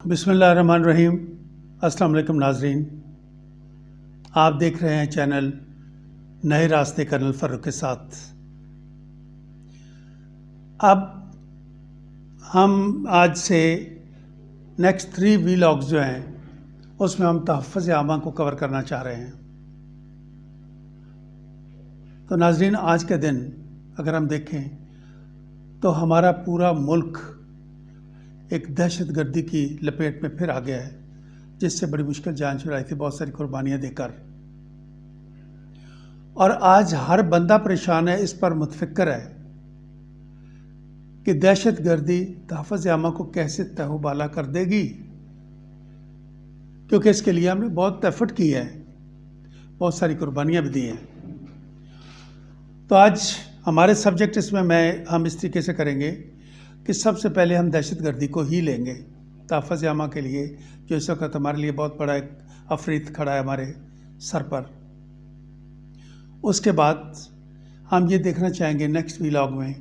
बिस्मिल्लाहिर्रहमानिर्रहीम। अस्सलाम वालेकुम नाजरीन, आप देख रहे हैं चैनल नए रास्ते कर्नल फ़ारूक के साथ। अब हम आज से नेक्स्ट 3 वीलॉग्स जो हैं उसमें हम तहफ़्फ़ुज़ आमा को कवर करना चाह रहे हैं। तो नाजरीन, आज के दिन अगर हम देखें तो हमारा पूरा मुल्क एक दहशतगर्दी की लपेट में फिर आ गया है, जिससे बड़ी मुश्किल जान छुड़ाई थी, बहुत सारी कुर्बानियाँ देकर। और आज हर बंदा परेशान है, इस पर मुतफ़िक्र है कि दहशतगर्दी तहफ़्फ़ुज़ आमा को कैसे तहबाला कर देगी, क्योंकि इसके लिए हमने बहुत एफर्ट की है, बहुत सारी कुर्बानियाँ भी दी हैं। तो आज हमारे सब्जेक्ट इसमें हम इस तरीके से करेंगे कि सबसे पहले हम दहशतगर्दी को ही लेंगे तहफ़्फ़ुज़ आमा के लिए, जो इस वक्त हमारे लिए बहुत बड़ा एक अफरीत खड़ा है हमारे सर पर। उसके बाद हम ये देखना चाहेंगे नेक्स्ट वीलॉग में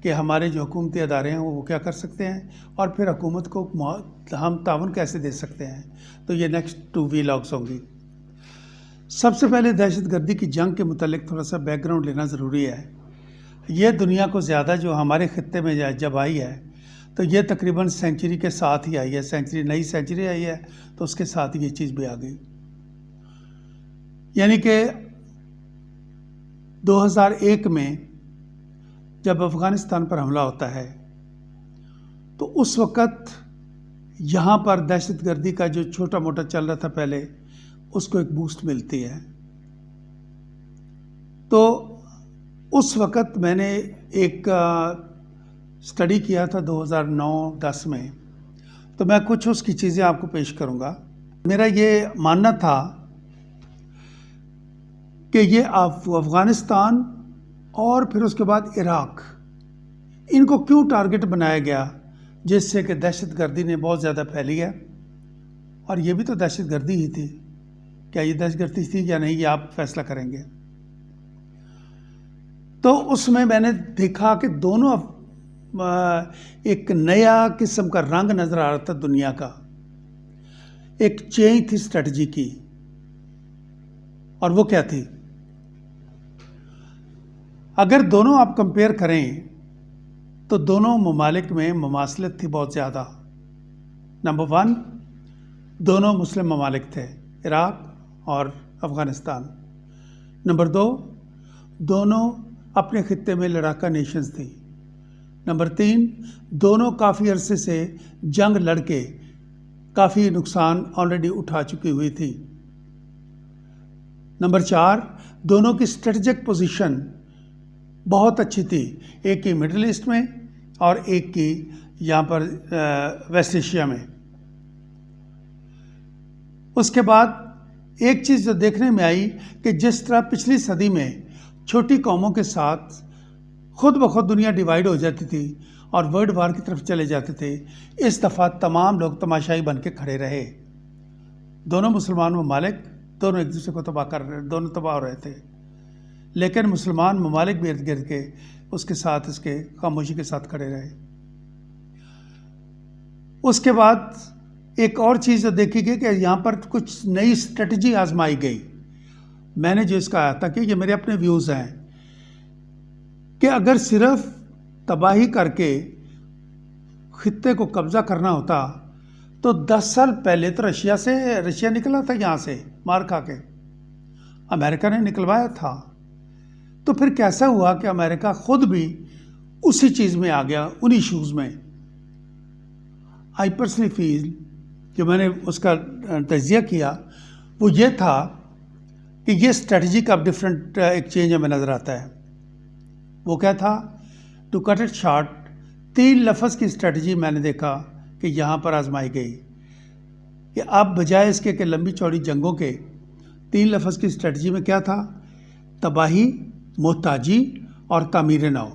कि हमारे जो हुकूमती अदारे हैं वो क्या कर सकते हैं, और फिर हुकूमत को हम ताउन कैसे दे सकते हैं। तो ये नेक्स्ट 2 वीलॉग्स होंगी। सबसे पहले दहशतगर्दी की जंग के मुतालिक थोड़ा सा बैकग्राउंड लेना ज़रूरी है। ये दुनिया को ज़्यादा जो हमारे ख़ित्ते में जब आई है तो ये तकरीबन सेंचुरी के साथ ही आई है, नई सेंचुरी आई है तो उसके साथ ही ये चीज़ भी आ गई। यानी कि 2001 में जब अफ़गानिस्तान पर हमला होता है तो उस वक़्त यहाँ पर दहशतगर्दी का जो छोटा मोटा चल रहा था पहले, उसको एक बूस्ट मिलती है। तो उस वक़्त मैंने एक स्टडी किया था 2009-10 में, तो मैं कुछ उसकी चीज़ें आपको पेश करूँगा। मेरा ये मानना था कि ये अफ़गानिस्तान और फिर उसके बाद इराक़, इनको क्यों टारगेट बनाया गया, जिससे कि दहशतगर्दी ने बहुत ज़्यादा फैली है। और ये भी तो दहशतगर्दी ही थी। क्या ये दहशतगर्दी थी या नहीं, ये आप फैसला करेंगे। तो उसमें मैंने देखा कि दोनों एक नया किस्म का रंग नज़र आ रहा था दुनिया का, एक चेंज थी स्ट्रेटजी की। और वो क्या थी, अगर दोनों आप कंपेयर करें तो दोनों ममालिक में मुमासलत थी बहुत ज़्यादा। नंबर 1, दोनों मुस्लिम ममालिक थे, इराक़ और अफ़गानिस्तान। नंबर 2, दोनों अपने ख़ित्ते में लड़ाका नेशंस थी। नंबर 3, दोनों काफ़ी अरसे से जंग लड़के काफ़ी नुकसान ऑलरेडी उठा चुकी हुई थी। नंबर 4, दोनों की स्ट्रेटजिक पोजीशन बहुत अच्छी थी, एक की मिडिल ईस्ट में और एक की यहाँ पर वेस्ट एशिया में। उसके बाद एक चीज़ जो देखने में आई कि जिस तरह पिछली सदी में छोटी कौमों के साथ खुद ब खुद दुनिया डिवाइड हो जाती थी और वर्ल्ड वार की तरफ चले जाते थे, इस दफ़ा तमाम लोग तमाशाई बन के खड़े रहे। दोनों मुसलमान ममालिक दोनों एक दूसरे को तबाह कर रहे, दोनों तबाह हो रहे थे, लेकिन मुसलमान ममालिक भी इर्द गिर्द के उसके साथ इसके खामोशी के साथ खड़े रहे। उसके बाद एक और चीज़ जो देखी गई कि यहाँ पर कुछ नई स्ट्रेटजी आजमाई गई। मैंने जो इसका आया था कि ये मेरे अपने व्यूज़ हैं कि अगर सिर्फ तबाही करके खित्ते को कब्ज़ा करना होता तो 10 साल पहले तो रशिया निकला था यहाँ से मार खा के, अमेरिका ने निकलवाया था। तो फिर कैसा हुआ कि अमेरिका खुद भी उसी चीज़ में आ गया, उन्हीं शूज़ में। आई पर्सनली फील, जो मैंने उसका तजिया किया वो ये था कि ये स्ट्रेटजी का डिफरेंट एक चेंज हमें नज़र आता है। वो क्या था, टू कट इट शॉर्ट, 3 लफ्ज़ की स्ट्रेटजी मैंने देखा कि यहाँ पर आजमाई गई कि अब बजाय इसके कि लंबी चौड़ी जंगों के, 3 लफ्ज़ की स्ट्रेटजी में क्या था, तबाही, मोहताजी और तामीर नौ।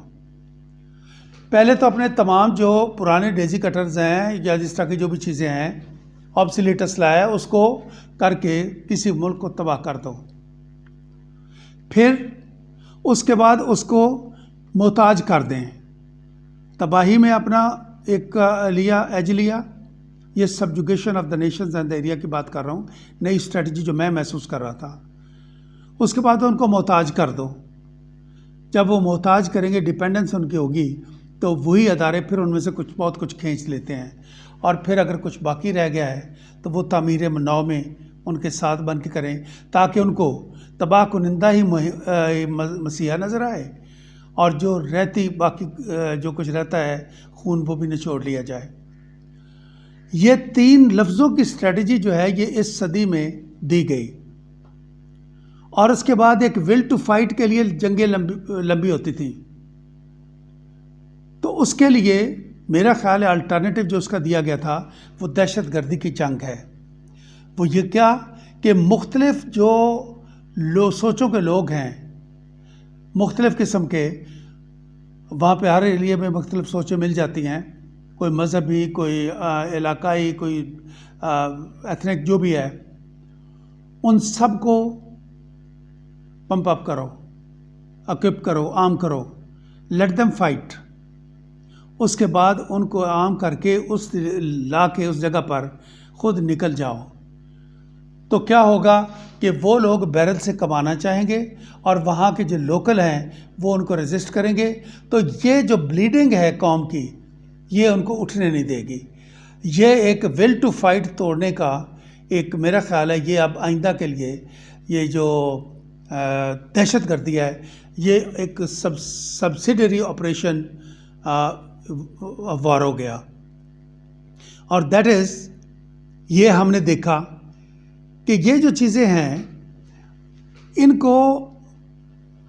पहले तो अपने तमाम जो पुराने डेजी कटर्स हैं या जिस तरह की जो भी चीज़ें हैं, ऑब्सोलीट असलाह है, उसको करके किसी मुल्क को तबाह कर दो। फिर उसके बाद उसको मोहताज कर दें, तबाही में अपना एक एज लिया, ये subjugation of the Nations and the area की बात कर रहा हूँ, नई स्ट्रेटजी जो मैं महसूस कर रहा था। उसके बाद उनको मोहताज कर दो। जब वो मोहताज करेंगे, डिपेंडेंस उनकी होगी, तो वही अदारे फिर उनमें से कुछ बहुत कुछ खींच लेते हैं, और फिर अगर कुछ बाकी रह गया है तो वो तामीर नौ में उनके साथ बन के करें, ताकि उनको तबाह कुनिंदा ही मसीहा नज़र आए, और जो रहती बाकी जो कुछ रहता है खून वो भी निचोड़ लिया जाए। ये 3 लफ्ज़ों की स्ट्रेटजी जो है ये इस सदी में दी गई। और उसके बाद एक विल टू फाइट के लिए जंगें लंबी होती थी। तो उसके लिए मेरा ख्याल है अल्टरनेटिव जो उसका दिया गया था वो दहशत गर्दी की जंग है। वो ये क्या कि मुख्तलिफ जो सोचों के लोग हैं, मुख्तलिफ किस्म के, वहाँ पे हर एरिया में मुख्तलिफ सोचें मिल जाती हैं, कोई मजहबी, कोई इलाकाई, कोई एथनिक, जो भी है, उन सब को पंप अप करो, अक्विप करो, आर्म करो, लेट देम फाइट। उसके बाद उनको आर्म करके उस जगह पर खुद निकल जाओ। तो क्या होगा कि वो लोग बैरल से कमाना चाहेंगे और वहाँ के जो लोकल हैं वो उनको रेजिस्ट करेंगे। तो ये जो ब्लीडिंग है कौम की, ये उनको उठने नहीं देगी। ये एक विल टू फाइट तोड़ने का एक मेरा ख्याल है, ये अब आइंदा के लिए ये जो दहशत गर्दी है ये एक सब्सिडरी ऑपरेशन वार हो गया। और दैट इज़, ये हमने देखा कि ये जो चीज़ें हैं इनको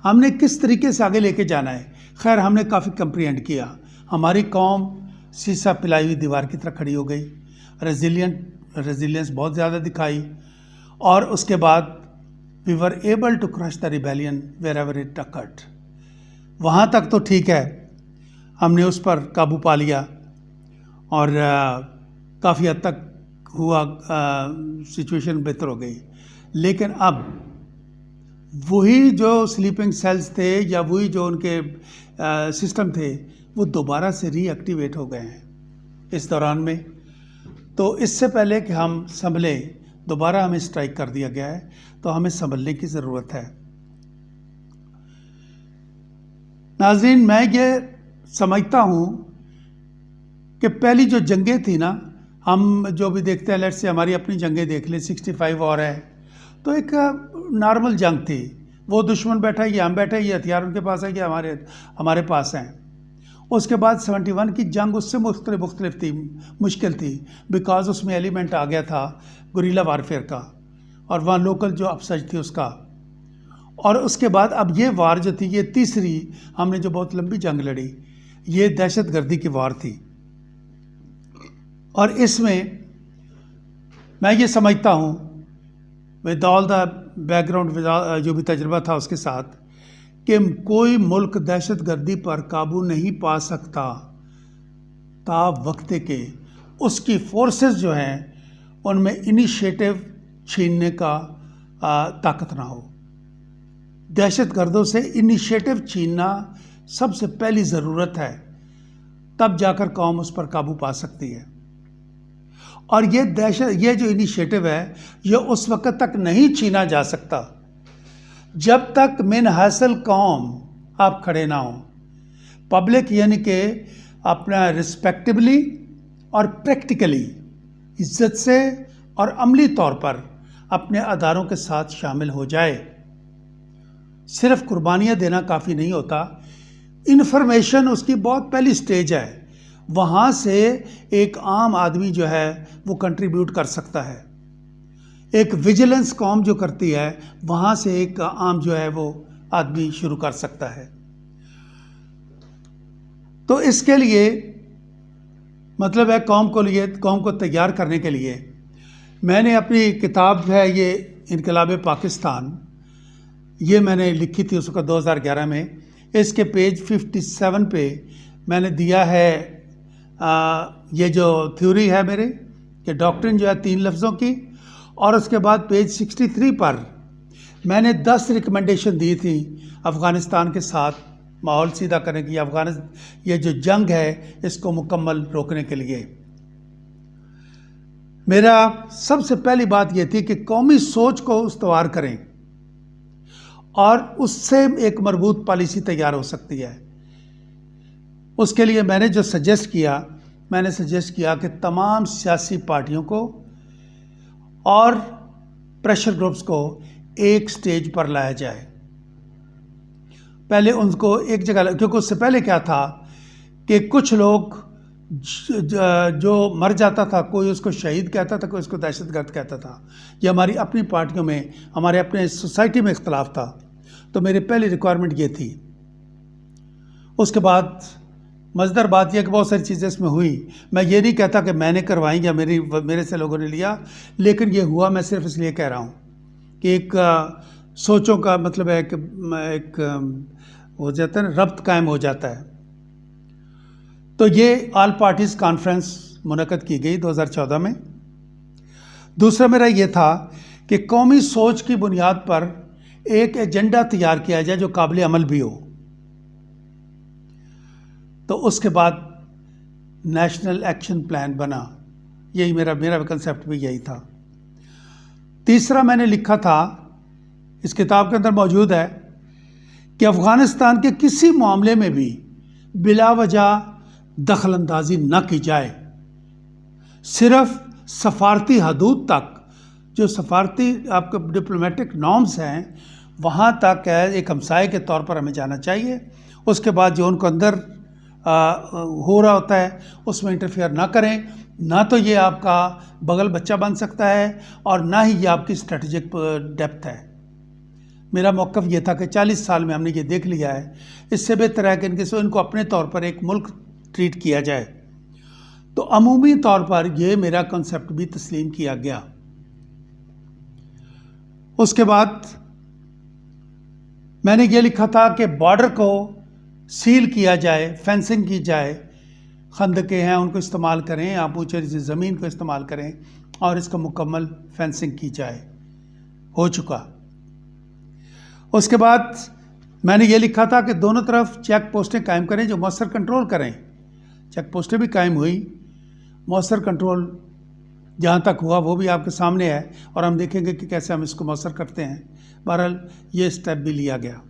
हमने किस तरीके से आगे लेके जाना है। खैर, हमने काफ़ी कंप्रीहेंड किया। हमारी कौम शीशा पिलाई हुई दीवार की तरह खड़ी हो गई, रेजिलियंस बहुत ज़्यादा दिखाई, और उसके बाद we were able to crush the rebellion wherever it occurred. वहाँ तक तो ठीक है, हमने उस पर काबू पा लिया और काफ़ी हद तक हुआ, सिचुएशन बेहतर हो गई। लेकिन अब वही जो स्लीपिंग सेल्स थे या वही जो उनके सिस्टम थे वो दोबारा से रीएक्टिवेट हो गए हैं इस दौरान में। तो इससे पहले कि हम संभले, दोबारा हमें स्ट्राइक कर दिया गया है, तो हमें संभलने की ज़रूरत है। नाज़रीन, मैं ये समझता हूँ कि पहली जो जंगें थी ना, हम जो भी देखते हैं, लेट्स से हमारी अपनी जंगें देख लें, 65 और है, तो एक नॉर्मल जंग थी। वो दुश्मन बैठा है, ये हम बैठे, ये हथियार उनके पास है, ये हमारे पास हैं। उसके बाद 71 की जंग उससे मुख्तलिफ थी, मुश्किल थी, बिकॉज उसमें एलिमेंट आ गया था गुरिल्ला वारफेयर का, और वहाँ लोकल जो अपसज थी उसका। और उसके बाद अब ये वार जो थी, ये तीसरी हमने जो बहुत लंबी जंग लड़ी, ये दहशत गर्दी की वार थी। और इसमें मैं ये समझता हूँ, विद ऑल द बैकग्राउंड, जो भी तजुर्बा था उसके साथ, कि कोई मुल्क दहशत गर्दी पर काबू नहीं पा सकता ता वक्त के उसकी फोर्सेस जो हैं उनमें इनिशिएटिव छीनने का ताकत ना हो। दहशत गर्दों से इनिशिएटिव छीनना सबसे पहली ज़रूरत है, तब जाकर कौम उस पर काबू पा सकती है। और ये जो इनिशिएटिव है ये उस वक्त तक नहीं छीना जा सकता जब तक मिन हासिल कौम आप खड़े ना हो। पब्लिक यानी कि अपना रिस्पेक्टिबली और प्रैक्टिकली इज्जत से और अमली तौर पर अपने अदारों के साथ शामिल हो जाए। सिर्फ कुर्बानियाँ देना काफ़ी नहीं होता, इन्फॉर्मेशन उसकी बहुत पहली स्टेज है, वहाँ से एक आम आदमी जो है वो कंट्रीब्यूट कर सकता है। एक विजिलेंस कौम जो करती है, वहाँ से एक आम जो है वो आदमी शुरू कर सकता है। तो इसके लिए मतलब है कौम को तैयार करने के लिए मैंने अपनी किताब है ये इनकलाब पाकिस्तान, ये मैंने लिखी थी उसका 2011 में। इसके पेज 57 पे मैंने दिया है ये जो थ्योरी है मेरे कि डॉक्ट्रिन जो है 3 लफ्ज़ों की, और उसके बाद पेज 63 पर मैंने 10 रिकमेंडेशन दी थी अफ़गानिस्तान के साथ माहौल सीधा करने की, ये जो जंग है इसको मुकम्मल रोकने के लिए। मेरा सबसे पहली बात यह थी कि कौमी सोच को उस्तवार करें और उससे एक मजबूत पॉलिसी तैयार हो सकती है। उसके लिए मैंने जो सजेस्ट किया कि तमाम सियासी पार्टियों को और प्रेशर ग्रुप्स को एक स्टेज पर लाया जाए। पहले उनको एक जगह, क्योंकि उससे पहले क्या था कि कुछ लोग जो मर जाता था, कोई उसको शहीद कहता था, कोई उसको दहशतगर्द कहता था। ये हमारी अपनी पार्टियों में, हमारे अपने सोसाइटी में इख्तलाफ था। तो मेरी पहली रिक्वायरमेंट ये थी। उसके बाद मज़ेदार बात यह कि बहुत सारी चीज़ें इसमें हुई। मैं ये नहीं कहता कि मैंने करवाई या मेरे से लोगों ने लिया, लेकिन ये हुआ। मैं सिर्फ इसलिए कह रहा हूँ कि एक सोचों का मतलब है कि एक हो जाता है ना, रब्त कायम हो जाता है। तो ये ऑल पार्टीज़ कॉन्फ्रेंस मुनक़द की गई 2014 में। दूसरा मेरा ये था कि कौमी सोच की बुनियाद पर एक एजेंडा तैयार किया जाए जो काबिल अमल भी हो। तो उसके बाद नेशनल एक्शन प्लान बना। यही मेरा कंसेप्ट भी यही था। तीसरा मैंने लिखा था, इस किताब के अंदर मौजूद है, कि अफ़गानिस्तान के किसी मामले में भी बिला वजह दखल अंदाजी न की जाए। सिर्फ सफारती हदूद तक, जो सफारती आपके डिप्लोमेटिक नॉर्म्स हैं, वहाँ तक है एक हमसाये के तौर पर हमें जाना चाहिए। उसके बाद जो उनको अंदर हो रहा होता है उसमें इंटरफेयर ना करें। ना तो ये आपका बगल बच्चा बन सकता है और ना ही ये आपकी स्ट्रेटजिक डेप्थ है। मेरा मौक़िफ़ ये था कि 40 साल में हमने ये देख लिया है, इससे बेहतर है कि इनको अपने तौर पर एक मुल्क ट्रीट किया जाए। तो अमूमी तौर पर ये मेरा कंसेप्ट भी तस्लीम किया गया। उसके बाद मैंने ये लिखा था कि बॉर्डर को सील किया जाए, फेंसिंग की जाए, खंदके हैं उनको इस्तेमाल करें, आप ऊंचे ज़मीन को इस्तेमाल करें और इसका मुकम्मल फेंसिंग की जाए। हो चुका। उसके बाद मैंने ये लिखा था कि दोनों तरफ चेक पोस्टें कायम करें जो मौसर कंट्रोल करें। चेक पोस्टें भी कायम हुई, मौसर कंट्रोल जहाँ तक हुआ वो भी आपके सामने है और हम देखेंगे कि कैसे हम इसको मौसर करते हैं। बहरहाल ये स्टेप भी लिया गया।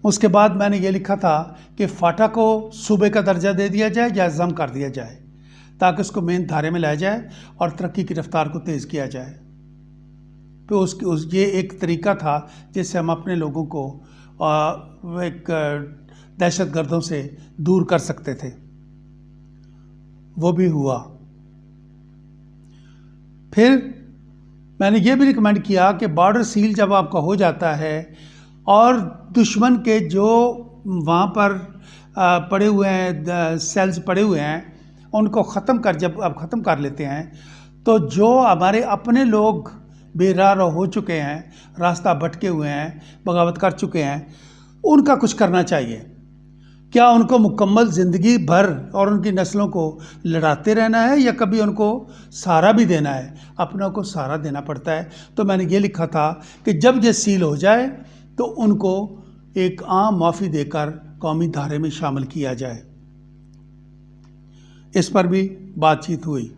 उसके बाद मैंने ये लिखा था कि फाटा को सूबे का दर्जा दे दिया जाए या ज़म कर दिया जाए ताकि उसको मेन धारे में लाया जाए और तरक्की की रफ्तार को तेज़ किया जाए। तो ये एक तरीका था जिससे हम अपने लोगों को एक दहशतगर्दों से दूर कर सकते थे। वो भी हुआ। फिर मैंने ये भी रिकमेंड किया कि बॉर्डर सील जब आपका हो जाता है और दुश्मन के जो वहाँ पर पड़े हुए हैं, सेल्स पड़े हुए हैं, उनको जब आप ख़त्म कर लेते हैं, तो जो हमारे अपने लोग बेरार हो चुके हैं, रास्ता भटके हुए हैं, बगावत कर चुके हैं, उनका कुछ करना चाहिए। क्या उनको मुकम्मल ज़िंदगी भर और उनकी नस्लों को लड़ाते रहना है या कभी उनको सहारा भी देना है? अपनों को सहारा देना पड़ता है। तो मैंने ये लिखा था कि जब ये सील हो जाए तो उनको एक आम माफ़ी देकर कौमी धारे में शामिल किया जाए। इस पर भी बातचीत हुई।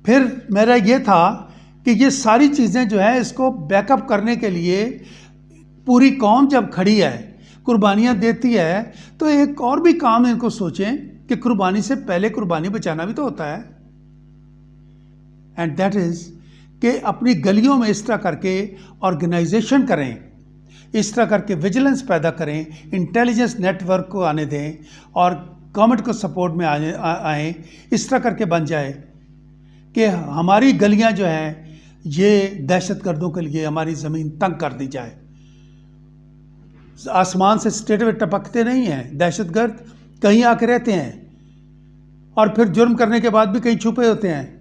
फिर मेरा ये था कि ये सारी चीज़ें जो है इसको बैकअप करने के लिए पूरी कौम जब खड़ी है, कुर्बानियाँ देती है, तो एक और भी काम इनको सोचें कि कुर्बानी से पहले कुर्बानी बचाना भी तो होता है। एंड दैट इज़ कि अपनी गलियों में इस तरह करके ऑर्गेनाइजेशन करें, इस तरह करके विजिलेंस पैदा करें, इंटेलिजेंस नेटवर्क को आने दें और गवर्नमेंट को सपोर्ट में आए, इस तरह करके बन जाए कि हमारी गलियां जो हैं ये दहशतगर्दों के लिए हमारी ज़मीन तंग कर दी जाए। आसमान से स्ट्रेट वे टपकते नहीं हैं दहशतगर्द, कहीं आके रहते हैं और फिर जुर्म करने के बाद भी कहीं छुपे होते हैं।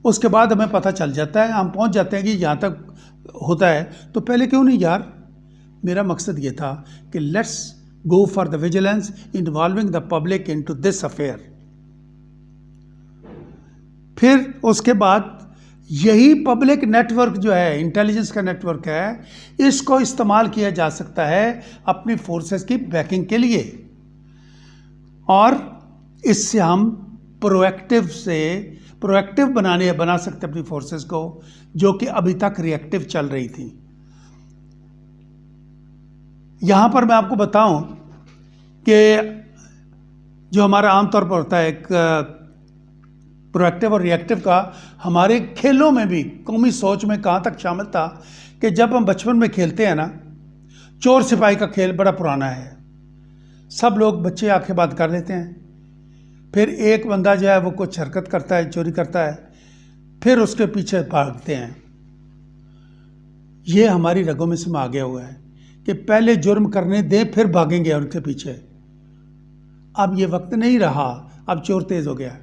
उसके बाद हमें पता चल जाता है, हम पहुंच जाते हैं कि यहाँ तक होता है, तो पहले क्यों नहीं यार। मेरा मकसद ये था कि let's go for the vigilance involving the public into this affair. फिर उसके बाद यही पब्लिक नेटवर्क जो है, इंटेलिजेंस का नेटवर्क है, इसको इस्तेमाल किया जा सकता है अपनी फोर्सेस की बैकिंग के लिए और इससे हम प्रोएक्टिव बना सकते अपनी फोर्सेस को, जो कि अभी तक रिएक्टिव चल रही थी। यहाँ पर मैं आपको बताऊं कि जो हमारा आमतौर पर होता है एक प्रोएक्टिव और रिएक्टिव का, हमारे खेलों में भी कौमी सोच में कहाँ तक शामिल था कि जब हम बचपन में खेलते हैं ना, चोर सिपाही का खेल बड़ा पुराना है। सब लोग बच्चे आंखें बंद कर लेते हैं, फिर एक बंदा जो है वो कुछ हरकत करता है, चोरी करता है, फिर उसके पीछे भागते हैं। ये हमारी रगों में समा गया हुआ है कि पहले जुर्म करने दें फिर भागेंगे उनके पीछे। अब ये वक्त नहीं रहा, अब चोर तेज हो गया।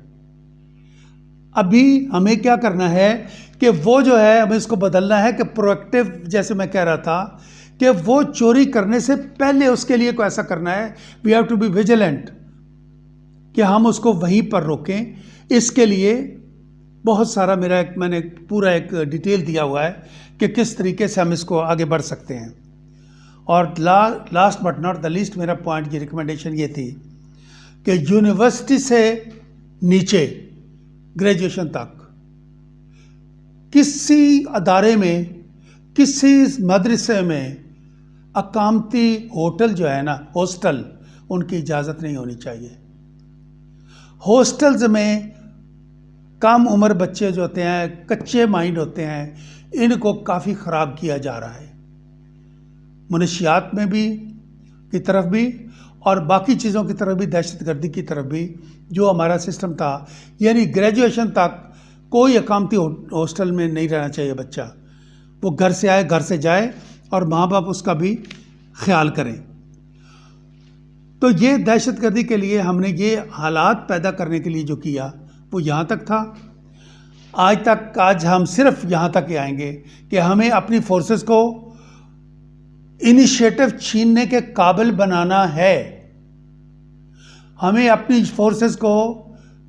अभी हमें क्या करना है कि वो जो है हमें इसको बदलना है कि प्रोएक्टिव, जैसे मैं कह रहा था कि वो चोरी करने से पहले उसके लिए कोई ऐसा करना है, we have to be vigilant, कि हम उसको वहीं पर रोकें। इसके लिए बहुत सारा मैंने पूरा एक डिटेल दिया हुआ है कि किस तरीके से हम इसको आगे बढ़ सकते हैं। और last but not the least, मेरा पॉइंट की रिकमेंडेशन ये थी कि यूनिवर्सिटी से नीचे ग्रेजुएशन तक किसी अदारे में, किसी मदरसे में अकामती होटल जो है ना, हॉस्टल, उनकी इजाज़त नहीं होनी चाहिए। हॉस्टल्स में कम उम्र बच्चे जो होते हैं, कच्चे माइंड होते हैं, इनको काफ़ी ख़राब किया जा रहा है, मनशियात में भी की तरफ भी और बाकी चीज़ों की तरफ भी, दहशतगर्दी की तरफ भी। जो हमारा सिस्टम था, यानी ग्रेजुएशन तक कोई अकामती हॉस्टल में नहीं रहना चाहिए बच्चा। वो घर से आए, घर से जाए, और माँ बाप उसका भी ख्याल करें। तो ये दहशतगर्दी के लिए हमने ये हालात पैदा करने के लिए जो किया वो यहाँ तक था। आज हम सिर्फ यहाँ तक ही आएंगे कि हमें अपनी फोर्सेस को इनिशिएटिव छीनने के काबिल बनाना है। हमें अपनी फोर्सेस को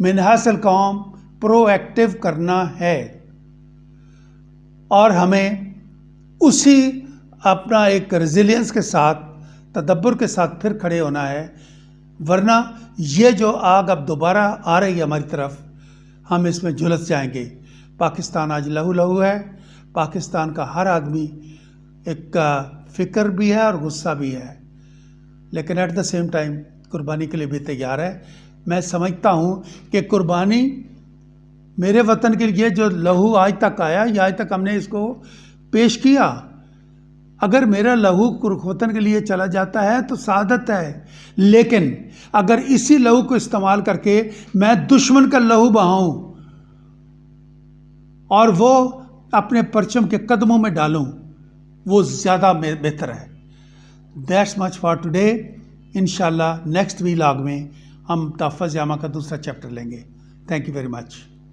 मिनहासल कौम प्रोएक्टिव करना है, और हमें उसी अपना एक रेजिलियंस के साथ, तदब्बर के साथ फिर खड़े होना है। वरना ये जो आग अब दोबारा आ रही है हमारी तरफ, हम इसमें झुलस जाएंगे। पाकिस्तान आज लहू लहू है। पाकिस्तान का हर आदमी एक फ़िक्र भी है और गुस्सा भी है, लेकिन एट द सेम टाइम कुर्बानी के लिए भी तैयार है। मैं समझता हूँ कि कुर्बानी मेरे वतन के लिए जो लहू आज तक आया, या आज तक हमने इसको पेश किया, अगर मेरा लहू वतन के लिए चला जाता है तो सादत है। लेकिन अगर इसी लहू को इस्तेमाल करके मैं दुश्मन का लहू बहाऊं और वो अपने परचम के कदमों में डालूं, वो ज़्यादा बेहतर है। That's much for today. इंशाल्लाह नेक्स्ट व्लॉग में हम तहफ़्फ़ुज़ जामा का दूसरा चैप्टर लेंगे। Thank you very much.